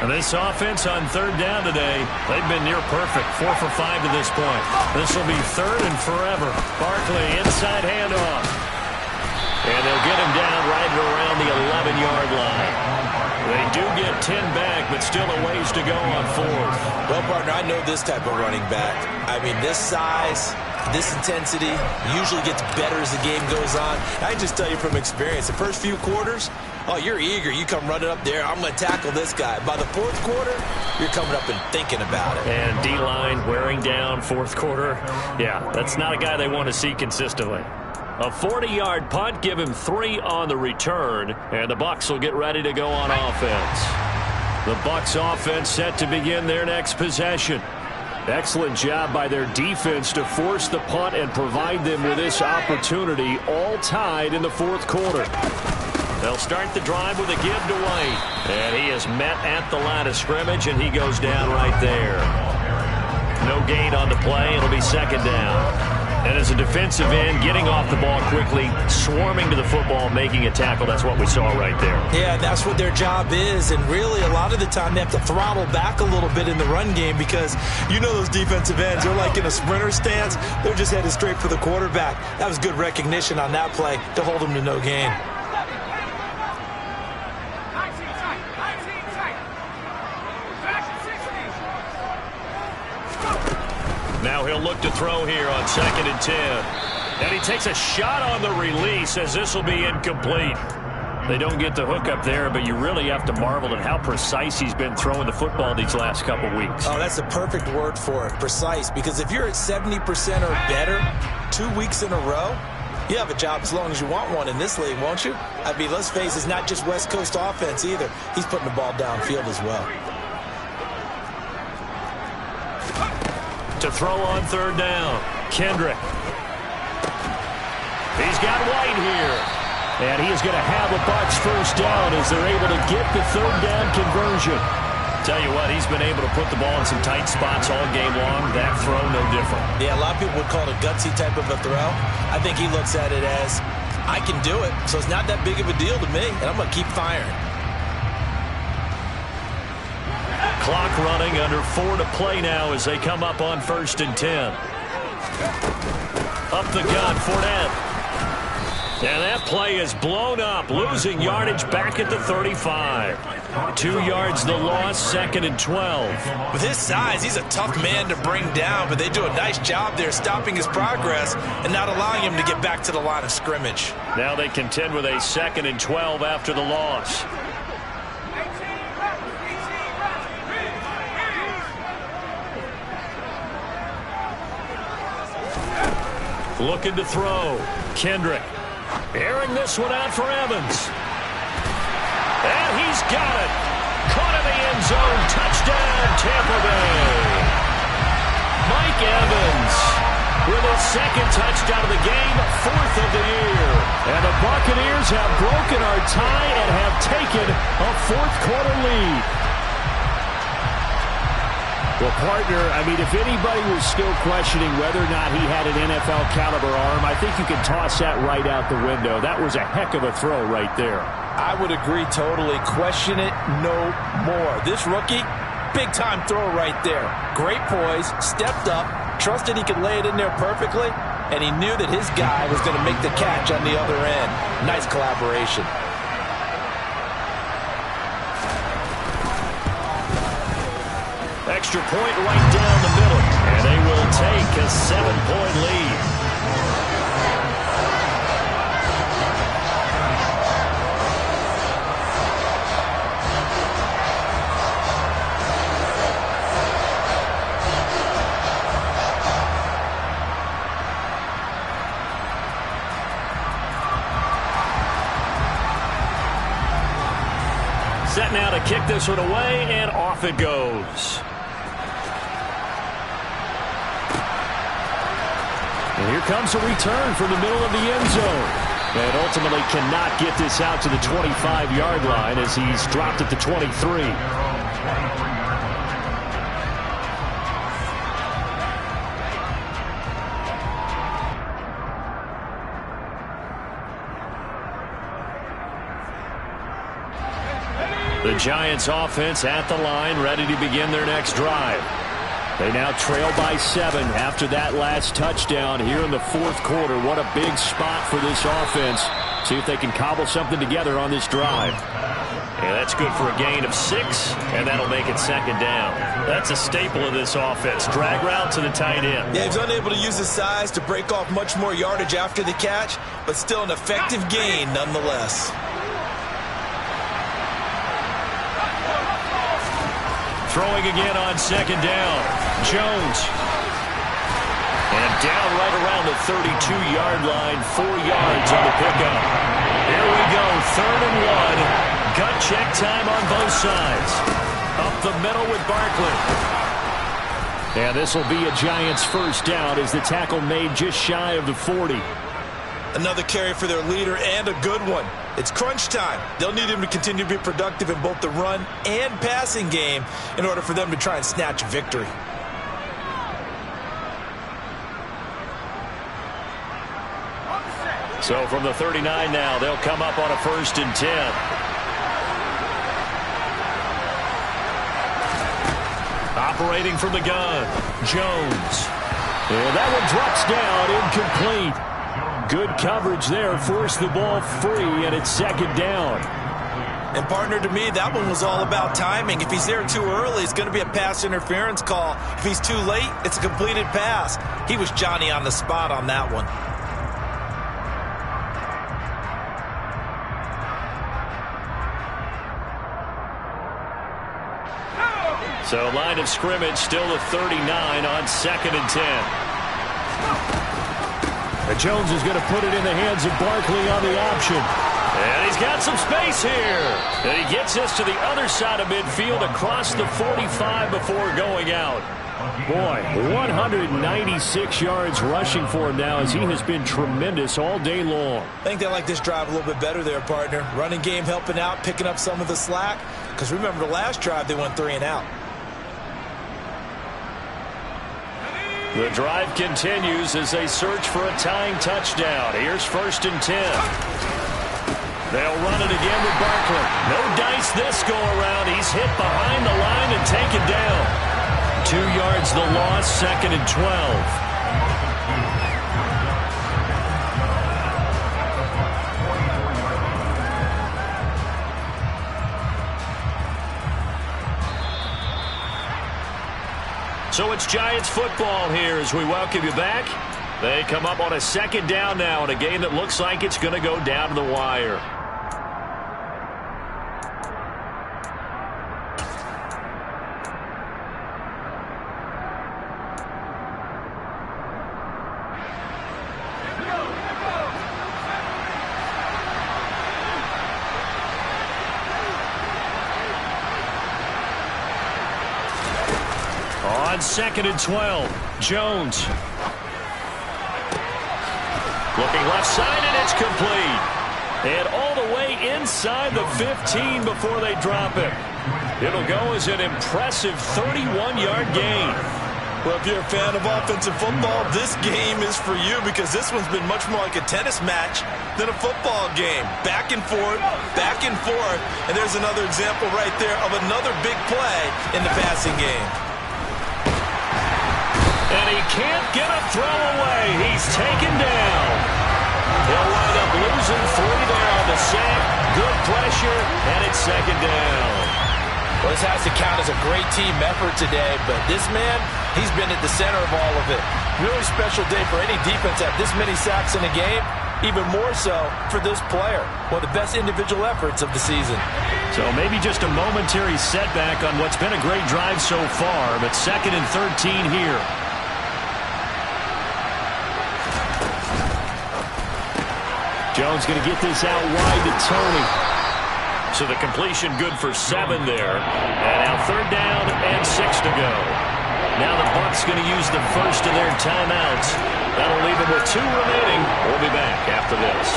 And this offense on third down today, they've been near perfect. 4 for 5 to this point. This will be third and forever. Barkley, inside handoff. And they'll get him down right around the 11-yard line. They do get 10 back, but still a ways to go on fourth. Well, partner, I know this type of running back. I mean, this size, this intensity usually gets better as the game goes on. I can just tell you from experience, the first few quarters, oh, you're eager. You come running up there, I'm going to tackle this guy. By the fourth quarter, you're coming up and thinking about it. And D-line wearing down fourth quarter. Yeah, that's not a guy they want to see consistently. A 40-yard punt, give him 3 on the return, and the Bucs will get ready to go on offense. The Bucs offense set to begin their next possession. Excellent job by their defense to force the punt and provide them with this opportunity, all tied in the fourth quarter. They'll start the drive with a give to White, and he is met at the line of scrimmage, and he goes down right there. No gain on the play. It'll be second down. And as a defensive end, getting off the ball quickly, swarming to the football, making a tackle, that's what we saw right there. Yeah, that's what their job is. And really, a lot of the time, they have to throttle back a little bit in the run game because you know those defensive ends, they're like in a sprinter stance. They're just headed straight for the quarterback. That was good recognition on that play to hold them to no gain. Now he'll look to throw here on 2nd and 10. And he takes a shot on the release as this will be incomplete. They don't get the hook up there, but you really have to marvel at how precise he's been throwing the football these last couple weeks. Oh, that's the perfect word for it, precise. Because if you're at 70% or better 2 weeks in a row, you have a job as long as you want one in this league, won't you? I mean, let's face it, it's not just West Coast offense either. He's putting the ball downfield as well. To throw on third down, Kendrick. He's got White here. And he is going to have a Bucs first down as they're able to get the third down conversion. Tell you what, he's been able to put the ball in some tight spots all game long. That throw, no different. Yeah, a lot of people would call it a gutsy type of a throw. I think he looks at it as, I can do it, so it's not that big of a deal to me, and I'm going to keep firing. Clock running, under 4 to play now as they come up on 1st and 10. Up the gun, Fournette. And that play is blown up, losing yardage back at the 35. 2 yards the loss, 2nd and 12. With his size, he's a tough man to bring down, but they do a nice job there stopping his progress and not allowing him to get back to the line of scrimmage. Now they contend with a 2nd and 12 after the loss. Looking to throw. Kendrick. Airing this one out for Evans. And he's got it. Caught in the end zone. Touchdown, Tampa Bay. Mike Evans with his 2nd touchdown of the game, 4th of the year. And the Buccaneers have broken our tie and have taken a 4th quarter lead. Well, partner, I mean, if anybody was still questioning whether or not he had an NFL caliber arm, I think you can toss that right out the window. That was a heck of a throw right there. I would agree totally. Question it no more. This rookie, big-time throw right there. Great poise, stepped up, trusted he could lay it in there perfectly, and he knew that his guy was going to make the catch on the other end. Nice collaboration. Extra point right down the middle. And they will take a 7-point lead. Set now to kick this one away, and off it goes. And here comes a return from the middle of the end zone. And ultimately cannot get this out to the 25-yard line as he's dropped at the 23. The Giants offense at the line, ready to begin their next drive. They now trail by 7 after that last touchdown here in the 4th quarter. What a big spot for this offense. See if they can cobble something together on this drive. Yeah, that's good for a gain of 6, and that'll make it 2nd down. That's a staple of this offense. Drag route to the tight end. Yeah, he's unable to use his size to break off much more yardage after the catch, but still an effective gain nonetheless. Throwing again on 2nd down. Jones. And down right around the 32-yard line. 4 yards on the pickup. Here we go. 3rd and 1. Gut check time on both sides. Up the middle with Barkley. And this will be a Giants first down as the tackle made just shy of the 40. Another carry for their leader and a good one. It's crunch time. They'll need him to continue to be productive in both the run and passing game in order for them to try and snatch a victory. So from the 39 now, they'll come up on a 1st and 10. Operating from the gun, Jones. And that one drops down, incomplete. Good coverage there, forced the ball free, and it's 2nd down. And partner, to me, that one was all about timing. If he's there too early, it's going to be a pass interference call. If he's too late, it's a completed pass. He was Johnny on the spot on that one. So line of scrimmage still the 39 on 2nd and 10. And Jones is going to put it in the hands of Barkley on the option. And he's got some space here. And he gets us to the other side of midfield across the 45 before going out. Boy, 196 yards rushing for him now as he has been tremendous all day long. I think they like this drive a little bit better there, partner. Running game helping out, picking up some of the slack. Because remember the last drive, they went 3 and out. The drive continues as they search for a tying touchdown. Here's 1st and 10. They'll run it again with Barkley. No dice this go around. He's hit behind the line and taken down. 2 yards the loss, 2nd and 12. it's Giants football here as we welcome you back. They come up on a second down now in a game that looks like it's going to go down to the wire. On 2nd and 12, Jones. Looking left side, and it's complete. And all the way inside the 15 before they drop it. It'll go as an impressive 31-yard gain. Well, if you're a fan of offensive football, this game is for you because this one's been much more like a tennis match than a football game. Back and forth, and there's another example right there of another big play in the passing game. And he can't get a throw away. He's taken down. He'll wind up losing 3 there on the sack. Good pressure, and it's 2nd down. Well, this has to count as a great team effort today, but this man, he's been at the center of all of it. Really special day for any defense at this many sacks in a game, even more so for this player. One of the best individual efforts of the season. So maybe just a momentary setback on what's been a great drive so far, but 2nd and 13 here. Jones going to get this out wide to Tony. So the completion good for 7 there. And now 3rd down and 6 to go. Now the Bucs going to use the first of their timeouts. That'll leave them with 2 remaining. We'll be back after this.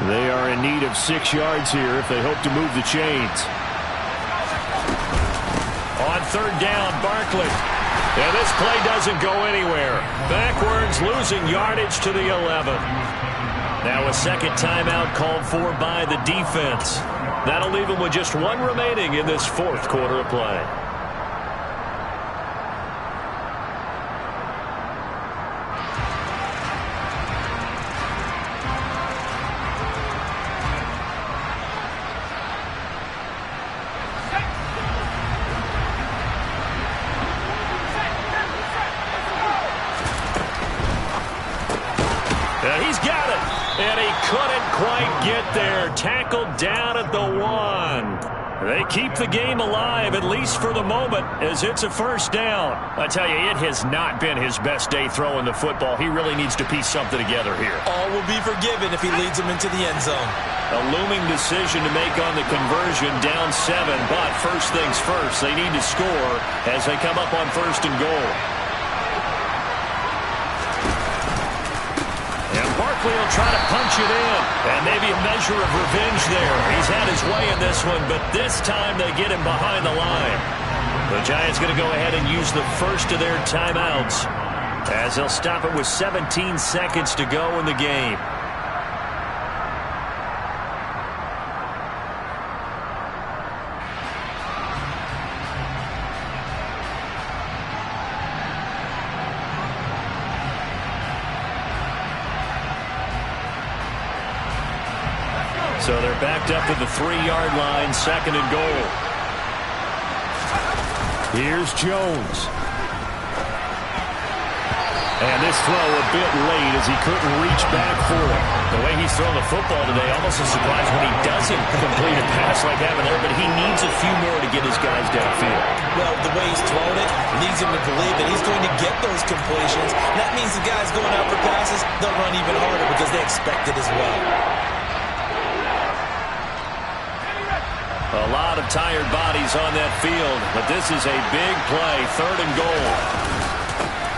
They are in need of 6 yards here if they hope to move the chains. On 3rd down, Barkley. And this play doesn't go anywhere. Backwards, losing yardage to the 11. Now a second timeout called for by the defense. That'll leave them with just 1 remaining in this 4th quarter of play. He's got it, and he couldn't quite get there. Tackled down at the 1. They keep the game alive, at least for the moment, as it's a 1st down. I tell you, it has not been his best day throwing the football. He really needs to piece something together here. All will be forgiven if he leads them into the end zone. A looming decision to make on the conversion, down 7, but first things first, they need to score as they come up on 1st and goal. Barkley will try to punch it in, and maybe a measure of revenge there. He's had his way in this one, but this time they get him behind the line. The Giants going to go ahead and use the first of their timeouts as they'll stop it with 17 seconds to go in the game. So they're backed up to the 3-yard line, 2nd and goal. Here's Jones. And this throw a bit late as he couldn't reach back for it. The way he's thrown the football today, almost a surprise when he doesn't complete a pass like having there, but he needs a few more to get his guys downfield. Well, the way he's thrown it leads him to believe that he's going to get those completions. That means the guys going out for passes, they'll run even harder because they expect it as well. A lot of tired bodies on that field, but this is a big play, 3rd and goal.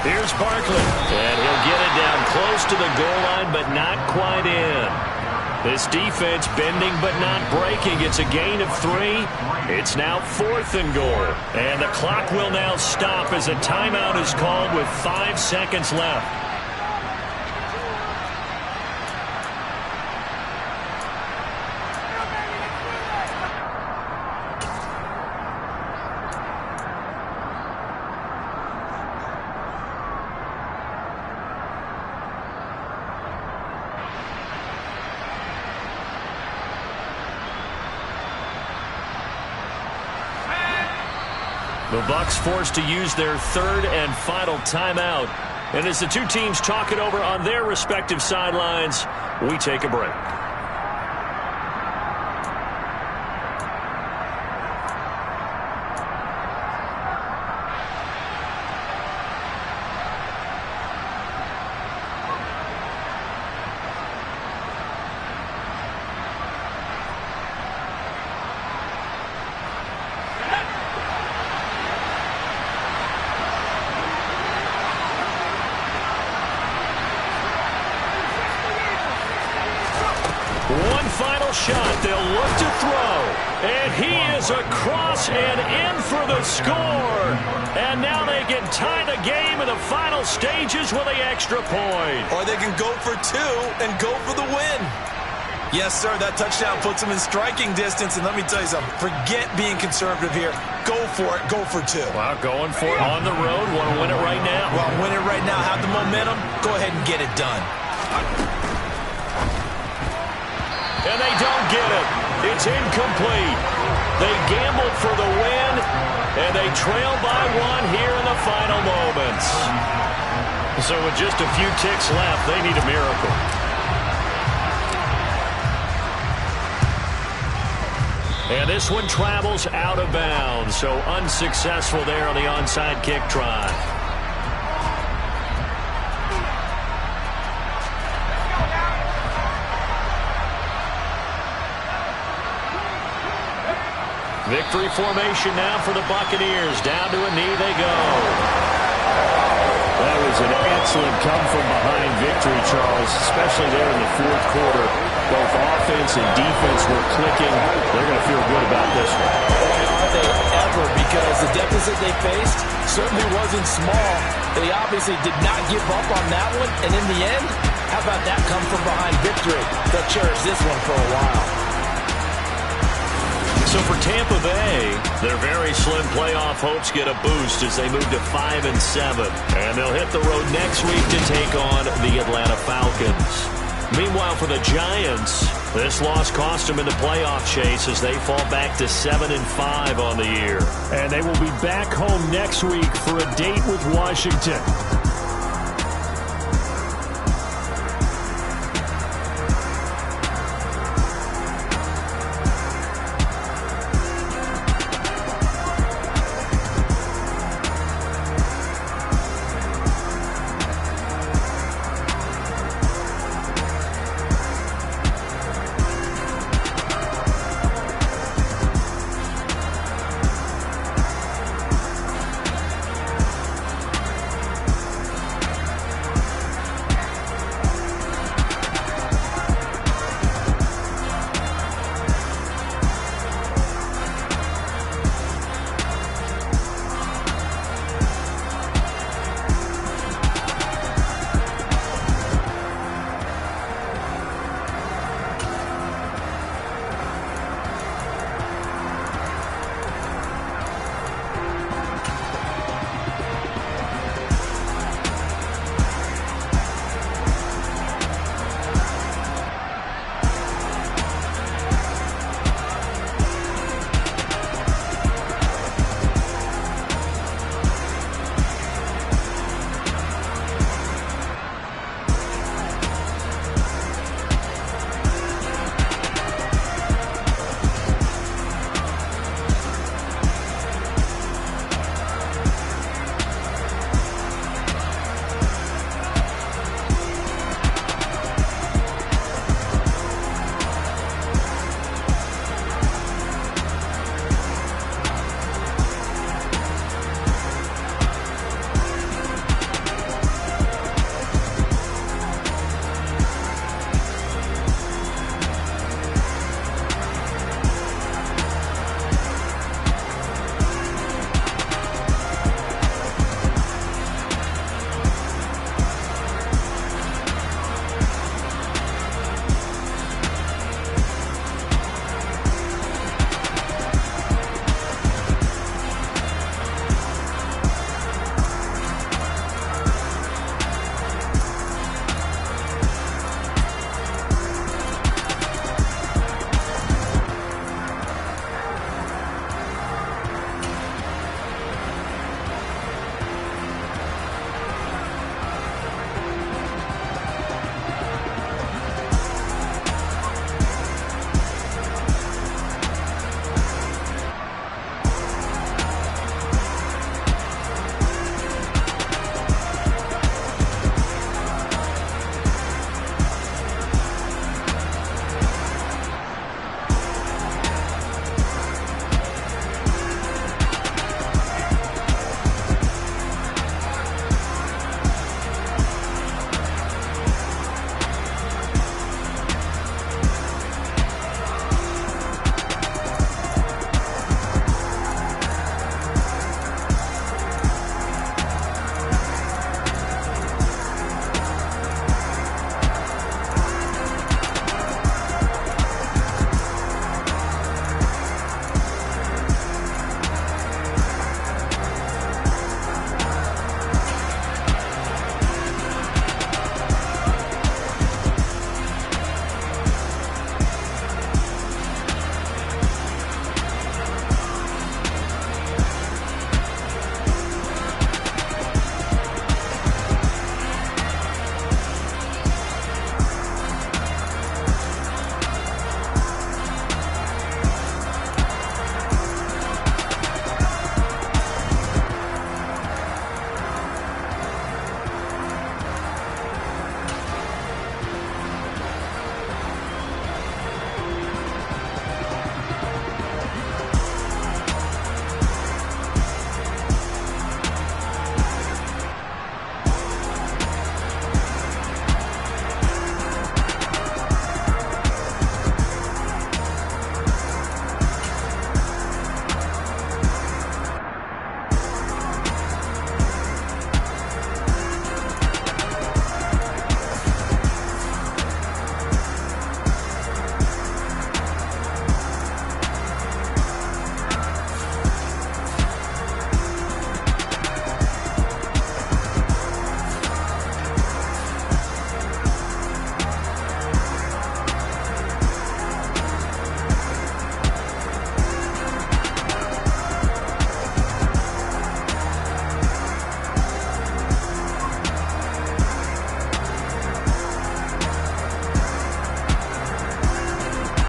Here's Barkley, and he'll get it down close to the goal line, but not quite in. This defense bending but not breaking. It's a gain of 3. It's now 4th and goal. And the clock will now stop as a timeout is called with 5 seconds left. The Bucs forced to use their third and final timeout. And as the two teams talk it over on their respective sidelines, we take a break. One final shot. They'll look to throw. And he is across and in for the score. And now they can tie the game in the final stages with the extra point. Or they can go for two and go for the win. Yes, sir, that touchdown puts them in striking distance. And let me tell you something. Forget being conservative here. Go for it. Go for two. Wow, going for it on the road. Want to win it right now. Well, win it right now. Have the momentum. Go ahead and get it done. And they don't get it. It's incomplete. They gambled for the win, and they trail by one here in the final moments. So with just a few ticks left, they need a miracle. And this one travels out of bounds, so unsuccessful there on the onside kick try. Victory formation now for the Buccaneers. Down to a knee they go. That was an excellent come-from-behind victory, Charles, especially there in the fourth quarter. Both offense and defense were clicking. They're going to feel good about this one. Boy, are they ever, because the deficit they faced certainly wasn't small. They obviously did not give up on that one, and in the end, how about that come-from-behind victory? They'll cherish this one for a while. So for Tampa Bay, their very slim playoff hopes get a boost as they move to 5-7. And they'll hit the road next week to take on the Atlanta Falcons. Meanwhile, for the Giants, this loss cost them in the playoff chase as they fall back to 7-5 on the year. And they will be back home next week for a date with Washington.